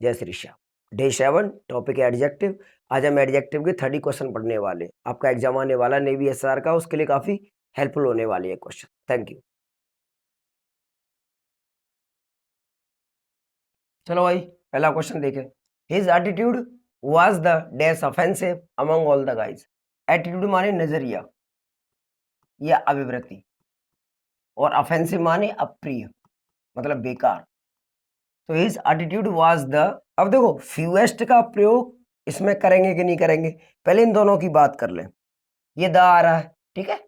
जय Shri Shyam. Day 7 topic है adjective. आज हम एडजेक्टिव के 30 क्वेश्चन पढ़ने वाले। आपका एग्जाम आने वाला नेवी एसआर का, उसके लिए काफी हेल्पफुल होने वाली है क्वेश्चन। Thank you. चलो भाई, पहला क्वेश्चन देखें। His attitude was the dash offensive among all the guys. Attitude माने नजरिया या अभिवृत्ति, और ऑफेंसिव माने अप्रिय, मतलब बेकार। तो हिज एटीट्यूड वाज द, अब देखो फ्यूएस्ट का प्रयोग इसमें करेंगे कि नहीं करेंगे, पहले इन दोनों की बात कर लें। ये द आ रहा है, ठीक है,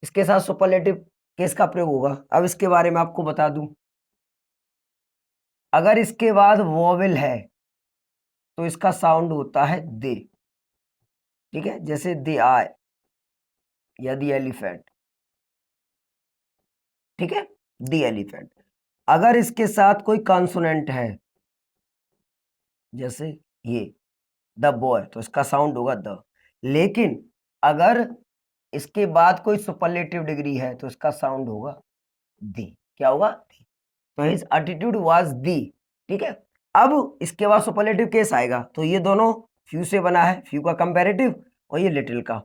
इसके साथ सुपरलेटिव केस का प्रयोग होगा। अब इसके बारे में आपको बता दूं, अगर इसके बाद वोवेल है तो इसका साउंड होता है दे, ठीक है, जैसे दे आए या दी एलिफेंट, ठीक है, दी एलिफेंट। अगर इसके साथ कोई कॉन्सोनेंट है जैसे ये द बॉय, तो इसका साउंड होगा द। लेकिन अगर इसके बाद कोई सुपरलेटिव डिग्री है तो इसका साउंड होगा दी। क्या होगा? दी। तो हिज एटीट्यूड वाज दी, ठीक है। अब इसके बाद सुपरलेटिव केस आएगा, तो ये दोनों फ्यू से बना है, फ्यू का कंपैरेटिव और ये लिटिल का,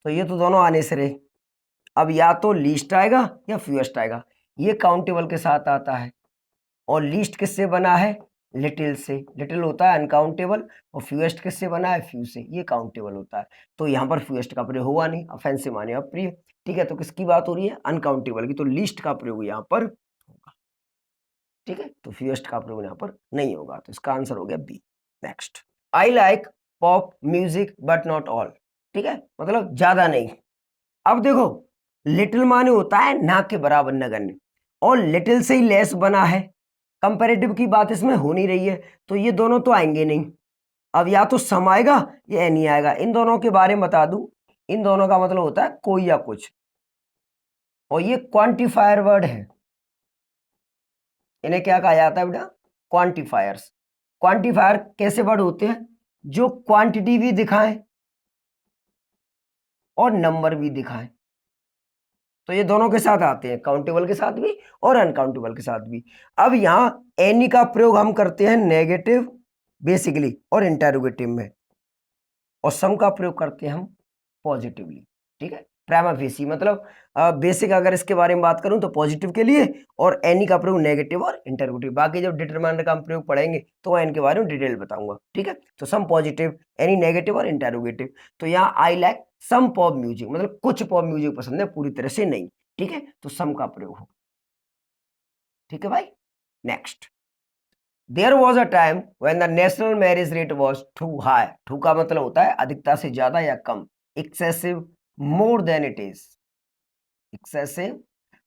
तो ये तो दोनों आने से रहे। अब या तो लीस्ट आएगा या फ्यूएस्ट आएगा। ये काउंटेबल के साथ आता है, और लीस्ट किससे बना है? लिटिल से। लिटिल होता है अनकाउंटेबल, और फ्यूएस्ट किससे बना है? फ्यू से। ये काउंटेबल होता है, तो यहाँ पर फ्यूएस्ट का प्रयोग हुआ नहीं, ऑफेंसिव माने अप्रिय, ठीक है। तो किसकी बात हो रही है? अनकाउंटेबल की, तो लीस्ट का प्रयोग यहाँ पर होगा, ठीक है। तो फ्यूएस्ट का प्रयोग यहाँ पर नहीं होगा, तो इसका आंसर हो गया B. Next, I like pop music but not all, ठीक है, मतलब ज्यादा नहीं। अब देखो, लिटिल माने होता है ना के बराबर, नगण्य, और लिटिल से ही लेस बना है, कंपैरेटिव की बात इसमें हो नहीं रही है, तो ये दोनों तो आएंगे नहीं। अब या तो सम आएगा या नहीं आएगा। इन दोनों के बारे में बता दूं, इन दोनों का मतलब होता है कोई या कुछ, और ये क्वांटिफायर वर्ड है। इन्हें क्या कहा जाता है बेटा? क्वांटिफायर्स। क्वांटिफायर कैसे वर्ड होते हैं? जो क्वांटिटी भी दिखाएं और नंबर भी दिखाएं। तो ये दोनों के साथ आते हैं, काउंटेबल के साथ भी और अनकाउंटेबल के साथ भी। अब यहाँ एनी का प्रयोग हम करते हैं नेगेटिव बेसिकली और इंटेरोगेटिव में, और सम का प्रयोग करते हैं हम पॉजिटिवली, ठीक है। प्राइमा फेसी मतलब बेसिक, अगर इसके बारे में बात करूं तो पॉजिटिव के लिए, और एनी का प्रयोग नेगेटिव और इंटेरोगेटिव। बाकी जब डिटरमिनेंट का हम प्रयोग पढ़ेंगे तो मैं इनके बारे में डिटेल बताऊंगा, ठीक है। तो सम पॉजिटिव, एनी नेगेटिव और इंटेरोगेटिव। तो यहाँ I like some pop music, मतलब कुछ पॉप म्यूजिक पसंद है, पूरी तरह से नहीं, ठीक है। तो सम का प्रयोग हो, ठीक है भाई। Next, there was a time when the national marriage rate was too high. Too का मतलब होता है अधिकता से ज्यादा या कम, excessive, more than it is, excessive,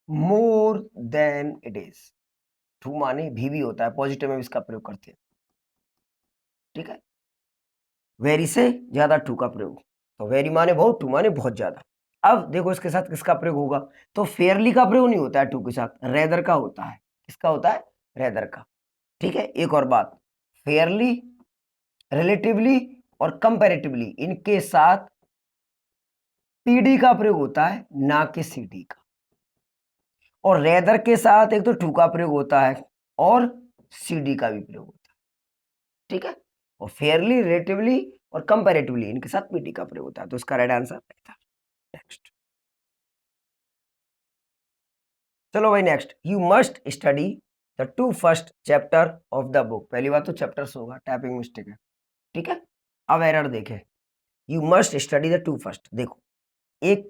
more than it is. Too माने भी होता है, पॉजिटिव में भी इसका प्रयोग करते हैं, ठीक है। वेरी से ज्यादा टू का प्रयोग, तो वेरी माने बहुत, टू माने बहुत ज्यादा। अब देखो इसके साथ किसका प्रयोग होगा, तो फेयरली का प्रयोग नहीं होता है टू के साथ, रेदर का होता है। किसका होता है? रेदर का, ठीक है। एक और बात, फेयरली, रिलेटिवली और कंपैरेटिवली, इनके साथ पीडी का प्रयोग होता है, ना कि सीडी का। और रेदर के साथ एक तो टू का प्रयोग होता है और सीडी का भी प्रयोग होता है, ठीक है। और फेयरली, रिलेटिवली और कंपैरेटिवली, इनके साथ पीडी का प्रयोग होता है, तो इसका राइट आंसर था। नेक्स्ट, चलो भाई next, you must study the 2 first chapter of the book. पहली बात तो चैप्टर्स होगा, टाइपिंग मिस्टेक है, ठीक है। अब एरर देखें, you must study the 2 first. देखो, एक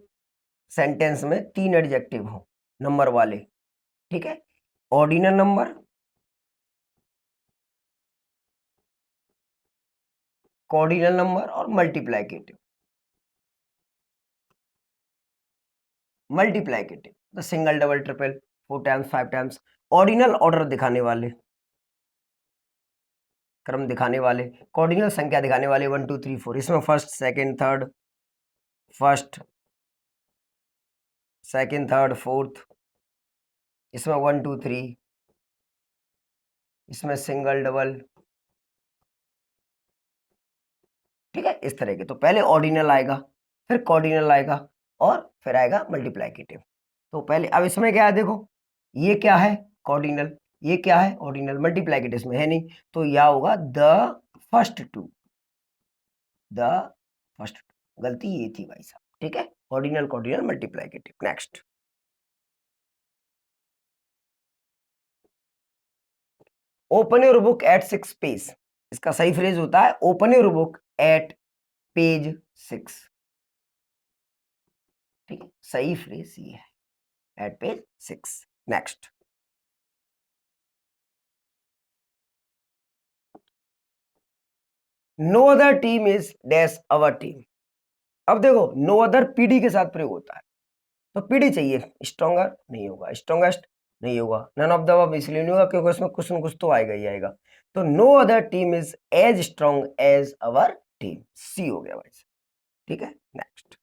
सेंटेंस में 3 एडजेक्टिव हो नंबर वाले, ठीक है। ऑर्डिनल नंबर, कॉर्डिनल नंबर और multiplicative. Multiplicative the single, double, triple, 4 times, 5 times. Ordinal order दिखाने वाले, क्रम दिखाने वाले। कॉर्डिनल संख्या दिखाने वाले 1 2 3 4। इसमें first, second, third, first, second, third, fourth. इसमें 1 2 3, इसमें सिंगल, डबल, ठीक है, इस तरह के। तो पहले ऑर्डिनल आएगा, फिर कॉर्डिनल आएगा, और फिर आएगा मल्टीप्लाइकेटिव। तो पहले, अब इसमें क्या है देखो, ये क्या है? कॉर्डिनल। ये क्या है, ऑर्डिनल, मल्टीप्लाई के टेस्ट में है नहीं, तो यह होगा the first two, the first two, गलती ये थी भाई साहब, ठीक है, ordinal ordinal multiplicative. Next, open your book at 6 page, इसका सही फ्रेज होता है open your book at page 6, ठीक है, सही फ्रेज ये है, at page 6। Next, no other team is dash our team. अब देखो नो अदर पीडी के साथ प्रयोग होता है, तो पीडी चाहिए, स्ट्रॉन्गर नहीं होगा, स्ट्रॉन्गेस्ट नहीं होगा, नन ऑफ द अबव इसलिए नहीं होगा क्योंकि उसमें कुछ न कुछ तो आएगा ही आएगा, तो no other team is as strong as our team, C हो गया भाई, ठीक है। Next,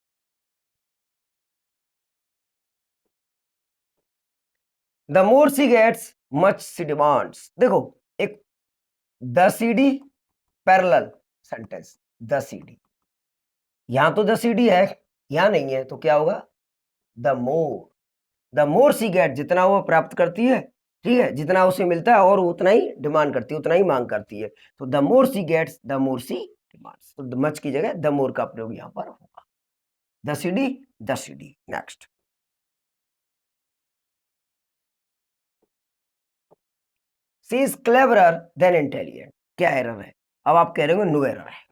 the more C gets much she demands. देखो एक the CD parallel sentence, the CD, यहां तो द सीडी है, यहां नहीं है, तो क्या होगा द मोर सी गेट, जितना वो प्राप्त करती है, ठीक है, जितना उसे मिलता है और उतना ही डिमांड करती है, उतना ही मांग करती है, तो the more C gets the more C demands, तो मच की जगह द मोर का प्रयोग यहां पर होगा, the CD the CD. Next, C is cleverer than intelligent, क्या एरर है, अब आप कह रहे होंगे नो एरर है,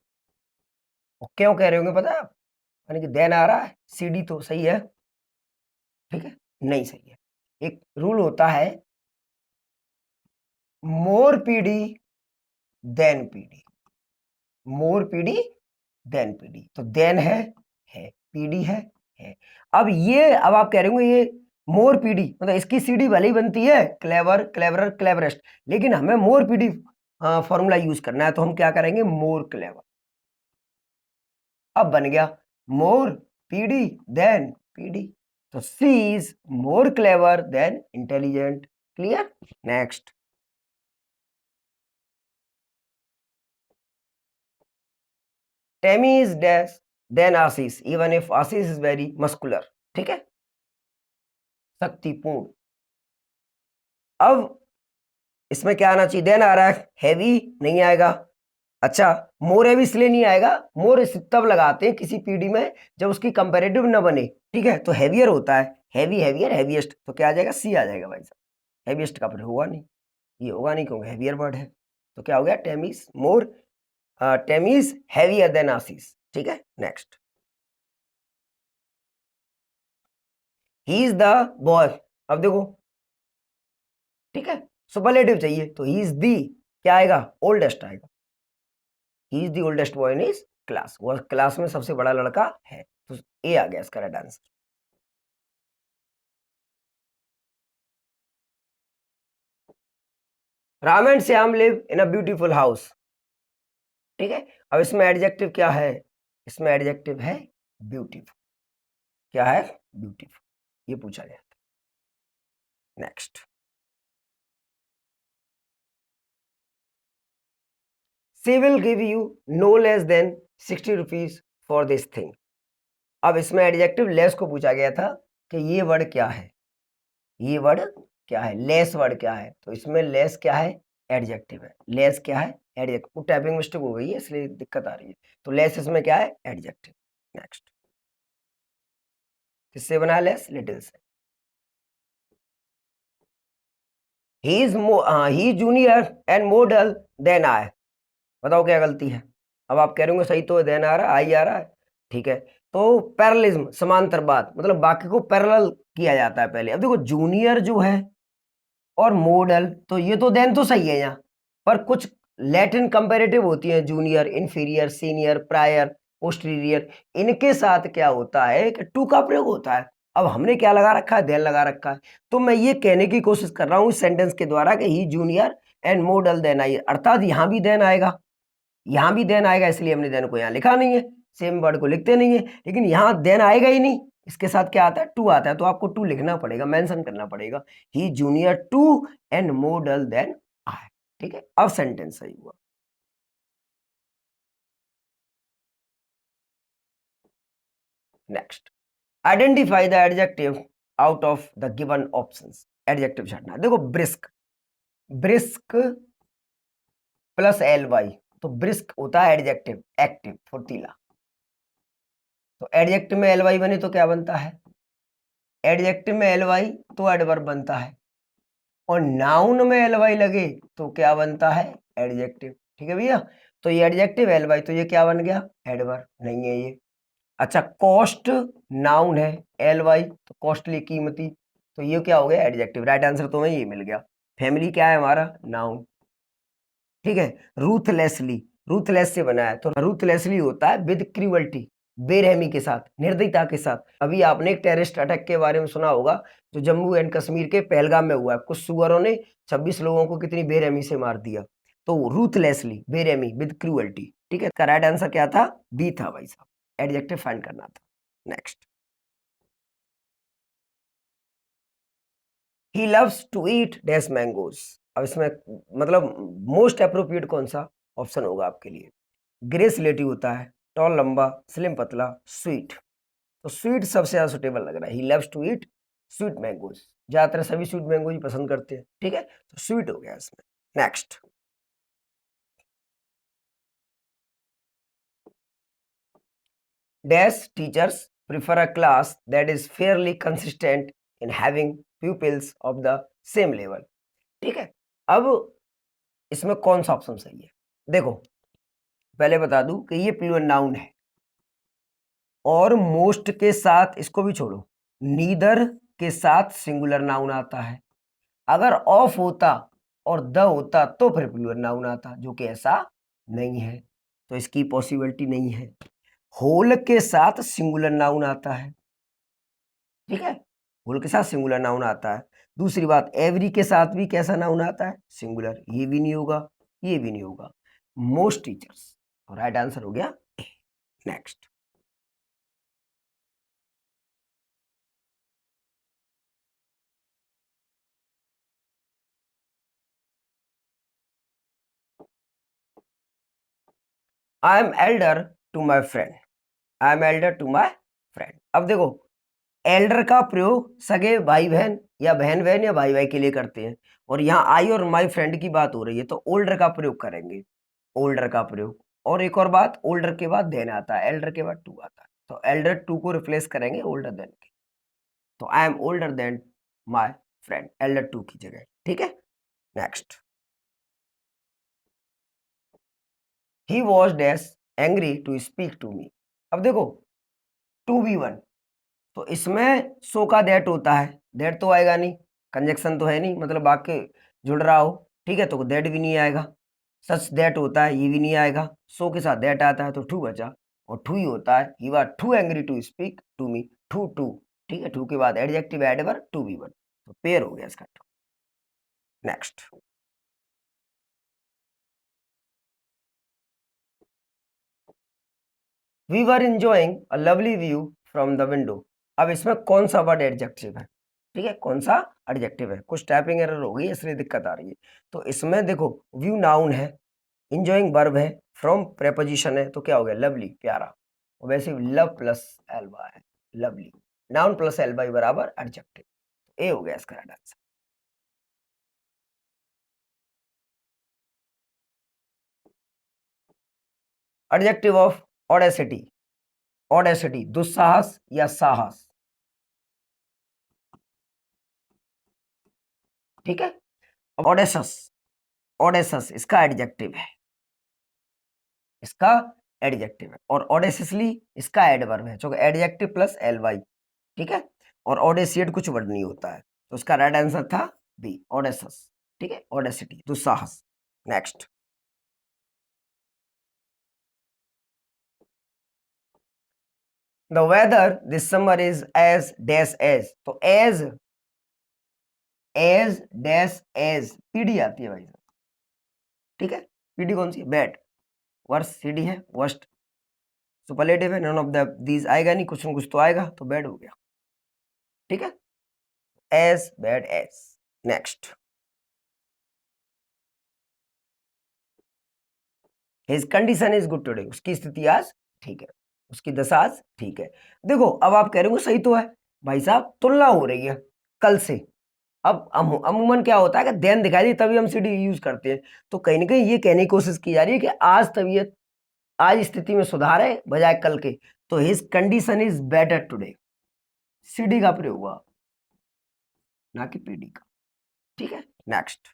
और क्यों कह रहे होंगे पता है, यानी कि देन आ रहा है, सीडी तो सही है, ठीक है, नहीं सही है, एक रूल होता है मोर पीडी देन पीडी, मोर पीडी देन पीडी, तो देन है पीडी है। अब ये, अब आप कह रहे होंगे ये मोर पीडी मतलब इसकी सीडी भले ही बनती है क्लेवर क्लेवरर क्लेवरेस्ट, लेकिन हमें मोर पीडी फॉर्मूला यूज करना है, तो हम क्या करेंगे मोर क्लेवर, अब बन गया मोर पीडी देन पीडी, तो she is more clever than intelligent, clear. Next, Tammy is dash than Ashish even if Ashish is very muscular, ठीक है, शक्तिपूर्ण। अब इसमें क्या आना चाहिए, देन आ रहा है, हैवी नहीं आएगा, अच्छा मोर हैवी इसलिए नहीं आएगा, मोर तब लगाते हैं किसी पीडी में जब उसकी कंपैरेटिव न बने, ठीक है, तो हैवियर होता है, हैवी हैवियर हैवीएस्ट, तो क्या आ जाएगा सी आ जाएगा भाई साहब, हैवीएस्ट का फिर होगा नहीं, ये होगा नहीं क्योंकि हैवियर वर्ड है, तो क्या हो गया टेमिस मोर, टेमिस हैवियर देन आशीष, ठीक है। Next, he is the boy, अब देखो, ठीक है, सुपरलेटिव चाहिए, तो ही इज दी क्या आएगा, ओल्डेस्ट आएगा, he is the oldest boy in his class, वो क्लास में सबसे बड़ा लड़का है, तो ए आ गया इसका right answer. Ram and Shyam live in a beautiful house, ठीक है, अब इसमें एडजेक्टिव क्या है, इसमें एडजेक्टिव है ब्यूटीफुल, क्या है ब्यूटीफुल, ये पूछा गया था। Next, she will give you know less than 60 rupees for this thing, अब इसमें एडजेक्टिव लेस को पूछा गया था कि ये वर्ड क्या है, ये वर्ड क्या है, लेस वर्ड क्या है, तो इसमें लेस क्या है, एडजेक्टिव है, लेस क्या है एडजेक्टिव, टाइपिंग मिस्टेक हो गई है इसलिए दिक्कत आ रही है, तो लेस इसमें क्या है एडजेक्टिव। नेक्स्ट, किससे बना है लेस, लिटिल से, he is junior and more dull than I, बताओ क्या गलती है, अब आप कह रहे होंगे सही तो देन आ रहा है, आई आ रहा है, ठीक है, तो पैरेललिज्म समांतरवाद, मतलब बाकी को पैरेलल किया जाता है पहले, अब देखो जूनियर जो है और मॉडल, तो ये तो देन तो सही है यहाँ, पर कुछ लैटिन कंपैरेटिव होती हैं, junior inferior senior prior posterior, इनके साथ क्या होता है कि टू का प्रयोग होता है, अब हमने क्या लगा रखा है, देन लगा रखा है, तो मैं ये कहने की कोशिश कर रहा हूँ इस सेंटेंस के द्वारा कि he junior and model than I, अर्थात यहाँ भी देन आएगा, यहाँ भी देन आएगा, इसलिए हमने देन को यहाँ लिखा नहीं है, सेम वर्ड को लिखते नहीं है, लेकिन यहाँ देन आएगा ही नहीं, इसके साथ क्या आता है टू आता है, तो आपको टू लिखना पड़ेगा, मेंशन करना पड़ेगा, he junior to and model than I, ठीक है, अब सेंटेंस सही हुआ। Next, identify the adjective out of the given options, adjective छाटना, देखो brisk, brisk plus L Y, तो ब्रिस्क होता है एडजेक्टिव, एक्टिव, फुर्तीला। तो एडजेक्टिव में एल वाई बने तो क्या बनता है? एडजेक्टिव में एल वाई तो एडवर्ब बनता है, और नाउन में एल वाई लगे तो क्या बनता है? एडजेक्टिव। ठीक है भैया, तो ये एडजेक्टिव एल वाई, तो ये क्या बन गया? एडवर्ब नहीं है ये। अच्छा, कॉस्ट नाउन है, एल वाई तो कॉस्टली, कीमती, तो ये क्या हो गया? एडजेक्टिव। राइट आंसर तुम्हें ये मिल गया। फैमिली क्या है हमारा? नाउन। ठीक है, रूथलेसली, रूथलेस से बना है, तो रूथलेसली होता है विद क्रूअल्टी, बेरहमी के साथ, निर्दयता के साथ। अभी आपने एक टेररिस्ट अटैक के बारे में सुना होगा, जो जम्मू एंड कश्मीर के पहलगाम में हुआ है। कुछ सुअरों ने 26 लोगों को कितनी बेरहमी से मार दिया। तो रूथलेसली, बेरहमी, विद क्रूअल्टी। ठीक है, इसका राइट आंसर क्या था? बी था भाई साहब, एडजेक्टिव फाइंड करना था। Next, he loves to eat dash mangoes. अब इसमें मतलब मोस्ट अप्रोप्रिएट कौन सा ऑप्शन होगा आपके लिए? ग्रे स्लेटी होता है, टॉल लंबा, स्लिम पतला, स्वीट। तो स्वीट सबसे ज्यादा सुटेबल लग रहा है। He loves to eat sweet mangoes, ज्यादातर सभी स्वीट मैंगो ही पसंद करते हैं। ठीक है, तो स्वीट हो गया इसमें। Next, dash teachers prefer a class that is fairly consistent in having pupils of the same level. ठीक है, अब इसमें कौन सा ऑप्शन सही है? देखो, पहले बता दूं कि ये प्लूरल नाउन है, और मोस्ट के साथ इसको भी छोड़ो, नीदर के साथ सिंगुलर नाउन आता है। अगर ऑफ होता और द होता तो फिर प्लूरल नाउन आता, जो कि ऐसा नहीं है, तो इसकी पॉसिबिलिटी नहीं है। होल के साथ सिंगुलर नाउन आता है। ठीक है, होल के साथ सिंगुलर नाउन आता है। दूसरी बात, एवरी के साथ भी कैसा नाउन आता है? सिंगुलर। ये भी नहीं होगा, ये भी नहीं होगा। मोस्ट टीचर्स, राइट आंसर हो गया। Next, I am elder to my friend, I am elder to my friend. अब देखो, एल्डर का प्रयोग सगे भाई बहन या बहन बहन या भाई भाई के लिए करते हैं, और यहाँ आई और माई फ्रेंड की बात हो रही है, तो ओल्डर का प्रयोग करेंगे, ओल्डर का प्रयोग। और एक और बात, ओल्डर के बाद देन आता है, एल्डर के बाद टू आता है, तो एल्डर टू को रिप्लेस करेंगे ओल्डर देन के। तो I am older than my friend, elder to की जगह। ठीक है, next, he was dash angry to speak to me. अब देखो, टू बी वन, तो इसमें सो का दैट होता है, दैट तो आएगा नहीं, कंजक्शन तो है नहीं, मतलब वाक्य जुड़ रहा हो। ठीक है, तो दैट भी नहीं आएगा। सच दैट होता है, ये भी नहीं आएगा। सो के साथ दैट आता है, तो टू बचा, और टू ही होता है। He was too angry to speak to me, too to. ठीक है, टू के बाद adjective adverb to be one, तो पेयर हो गया इसका। Next, we were enjoying a lovely view from the window. अब इसमें कौन सा वर्ड एडजेक्टिव है? ठीक है, कौन सा एडजेक्टिव है? कुछ टाइपिंग एरर हो गई इसलिए दिक्कत आ रही है। तो इसमें देखो, व्यू नाउन है, इंजॉइंग वर्ब है, फ्रॉम प्रेपोजिशन है, तो क्या हो गया? लवली, प्यारा। और वैसे लव प्लस एल्बा है, लवली। नाउन प्लस एल्बा बराबर एडजेक्टिव। ए हो गया इसका right answer. Adjective of audacity, audacity दुस्साहस या साहस। ठीक है, ऑडेसस, ऑडेसस इसका एडजेक्टिव है, इसका एडजेक्टिव है। और ऑडेसियसली इसका एडवर्ब है, जो एडजेक्टिव प्लस एल वाई। ठीक है, और ऑडेसिएट कुछ वर्ड नहीं होता है, तो उसका राइट आंसर था बी, ऑडेसस। ठीक है, ऑडेसिटी दुस्साहस। Next, the weather this summer is as dash as, तो एज डैश एज पीडी आती है भाई साहब। ठीक है, पीडी कौन सी है? बैड। वर्स सीडी है, वर्स्ट सुपरलेटिव है, नन ऑफ द दीज आएगा नहीं, कुछ न कुछ तो आएगा, तो बैड हो गया। ठीक है, as bad as. Next, his condition is good today, उसकी स्थिति आज ठीक है, उसकी दशा आज ठीक है। देखो, अब आप कह रहे हो सही तो है भाई साहब, तुलना हो रही है कल से, अब अमूमन क्या होता है कि देन दिखाई दी तभी हम सीडी यूज करते हैं, तो कहीं ना कहीं ये कहने की कोशिश की जा रही है कि आज तबीयत, आज स्थिति में सुधार है बजाय कल के, तो his condition is better today, CD का प्रयोग हुआ ना कि पीडी का। ठीक है, next.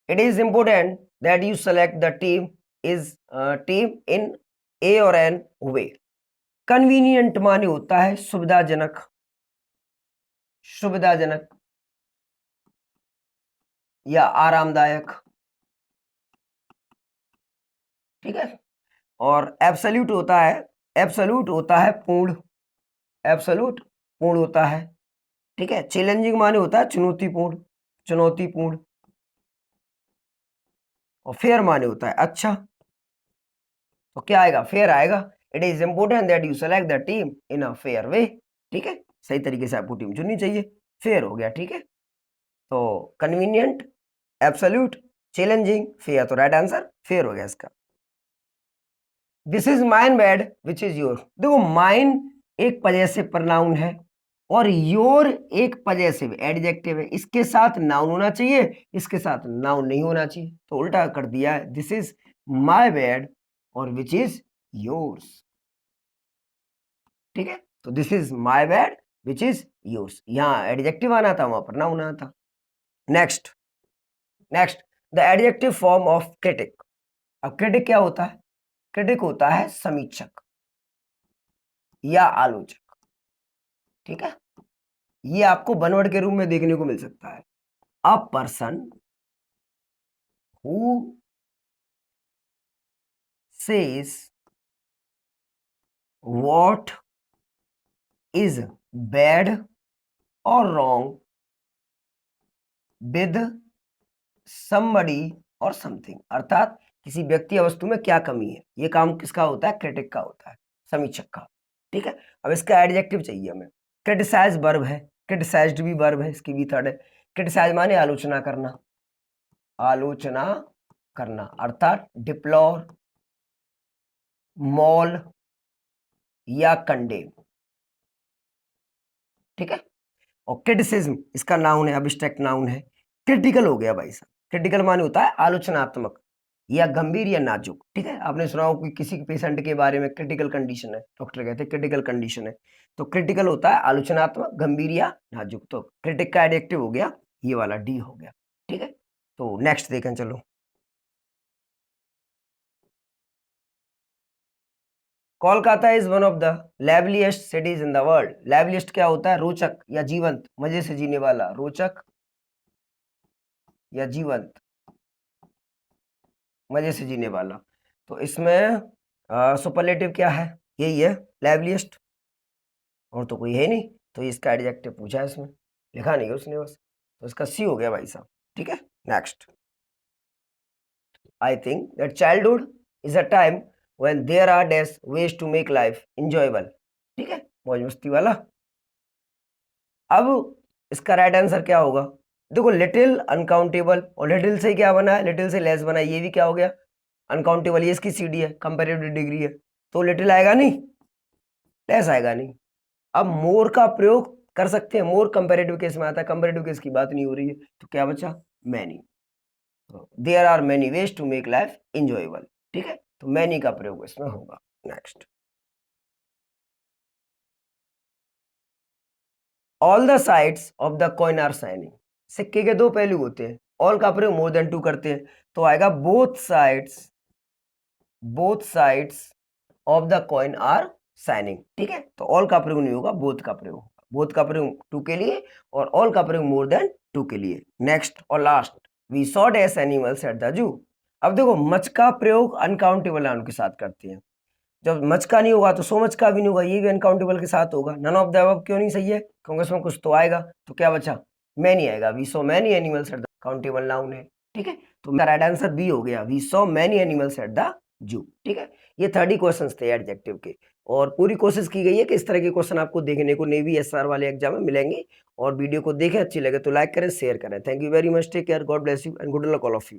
It is important that you select the team in a और एन वे। कन्वीनियंट माने होता है सुविधाजनक, सुविधाजनक या आरामदायक। ठीक है, और एब्सोल्यूट होता है, एब्सोल्यूट होता है पूर्ण, एब्सोल्यूट पूर्ण होता है। ठीक है, चैलेंजिंग माने होता है चुनौतीपूर्ण, चुनौतीपूर्ण। और फेयर माने होता है अच्छा, तो क्या आएगा, फेयर आएगा। It is important that you select the team in a fair way. ठीक है, सही तरीके से आपको टीम चुननी चाहिए, फेयर हो गया। ठीक है, तो कन्वीनियंट, एब्सोल्यूट, चैलेंजिंग, फेयर, तो राइट आंसर फेयर हो गया इसका। This is mine bed which is your. देखो माइन एक पजेसिव प्रनाउन है और योर एक पजेसिव एडजेक्टिव है, इसके साथ नाउन होना चाहिए, इसके साथ नाउन नहीं होना चाहिए, तो उल्टा कर दिया है। दिस इज माई बेड और विच इज योर्स। ठीक है, तो this is my bed which is yours, यहां एडजेक्टिव आना था, वहां पर नाउन आना था। Next, next, the adjective form of critic. अब क्रिटिक क्या होता है, क्रिटिक होता है समीक्षक या आलोचक। ठीक है, ये आपको वन वर्ड के रूप में देखने को मिल सकता है, a person who says what is bad और रॉन्ग विद somebody और समथिंग, अर्थात किसी व्यक्ति या वस्तु में क्या कमी है, ये काम किसका होता है, क्रिटिक का होता है, समीक्षक का। ठीक है, अब इसका एडजेक्टिव चाहिए हमें। क्रिटिसाइज वर्ब है, क्रिटिसाइज्ड भी वर्ब है, इसकी भी थर्ड है। क्रिटिसाइज माने आलोचना करना, आलोचना करना, अर्थात डिप्लोर, मॉल या कंडेम। ठीक है, और क्रिटिसिज्म इसका नाउन है, अब्स्ट्रैक्ट नाउन है। क्रिटिकल हो गया भाई साहब, क्रिटिकल माने होता है आलोचनात्मक या गंभीर या नाजुक। ठीक है, आपने सुना हो कि किसी पेशेंट के बारे में क्रिटिकल कंडीशन है, डॉक्टर कहते हैं क्रिटिकल कंडीशन है, तो क्रिटिकल होता है आलोचनात्मक, गंभीर या नाजुक, तो क्रिटिक का एडजेक्टिव हो गया ये वाला डी हो गया। ठीक है, तो नेक्स्ट देखें चलो। Kolkata is one of the liveliest cities in the world. Liveliest क्या होता है, रोचक या जीवंत, मजे से जीने वाला, रोचक या जीवंत, मजे से जीने वाला। तो इसमें सुपरलेटिव क्या है, यही है लाइवलीस्ट, और तो कोई है नहीं, तो इसका एडजेक्टिव पूछा है इसमें, लिखा नहीं है उसने बस, तो इसका सी हो गया भाई साहब। ठीक है, next. I think that childhood is a time when there are dash ways to make life enjoyable. ठीक है, मौज मस्ती वाला। अब इसका राइट आंसर क्या होगा, देखो लिटिल, अनकाउंटेबल, और लिटिल से क्या बना है, लिटिल से लेस बना है, ये भी क्या हो गया, अनकाउंटेबल, ये इसकी सीडी है, कंपैरेटिव डिग्री है, तो लिटिल आएगा नहीं, लेस आएगा नहीं। अब मोर का प्रयोग कर सकते हैं, मोर कंपैरेटिव केस में आता है, कंपैरेटिव केस की बात नहीं हो रही है, तो क्या बचा, many. There are many ways to make life enjoyable. ठीक है, तो मैनी का प्रयोग इसमें होगा। Next, all the sides of the coin are shining. सिक्के के दो पहलू होते हैं, ऑल का प्रयोग मोर देन टू करते हैं, तो आएगा both sides, both sides of the coin are shining. ठीक है, तो ऑल का प्रयोग नहीं होगा, बोथ का प्रयोग होगा, बोथ का प्रयोग टू के लिए और ऑल का प्रयोग मोर देन टू के लिए। नेक्स्ट और last, we saw dash animals at the zoo. अब देखो मच का प्रयोग अनकाउंटेबल नाउन के साथ करते हैं, जब मच का नहीं होगा तो सो मच का भी नहीं होगा, ये भी अनकाउंटेबल के साथ होगा। नन ऑफ द अबव क्यों नहीं सही है, क्योंकि इसमें कुछ तो आएगा, तो क्या बचा, मैनी आएगा। We saw many animals at the, countable noun है। ठीक है, तो मेरा राइट आंसर बी हो गया, we saw many animals at the zoo. ठीक है, ये 30 क्वेश्चंस थे एडजेक्टिव के, और पूरी कोशिश की गई है कि इस तरह के क्वेश्चन आपको देखने को नेवी एसआर वाले एग्जाम में मिलेंगे। और वीडियो को देखें, अच्छी लगे तो लाइक करें, शेयर करें। Thank you very much, take care, God bless you and good luck all of you.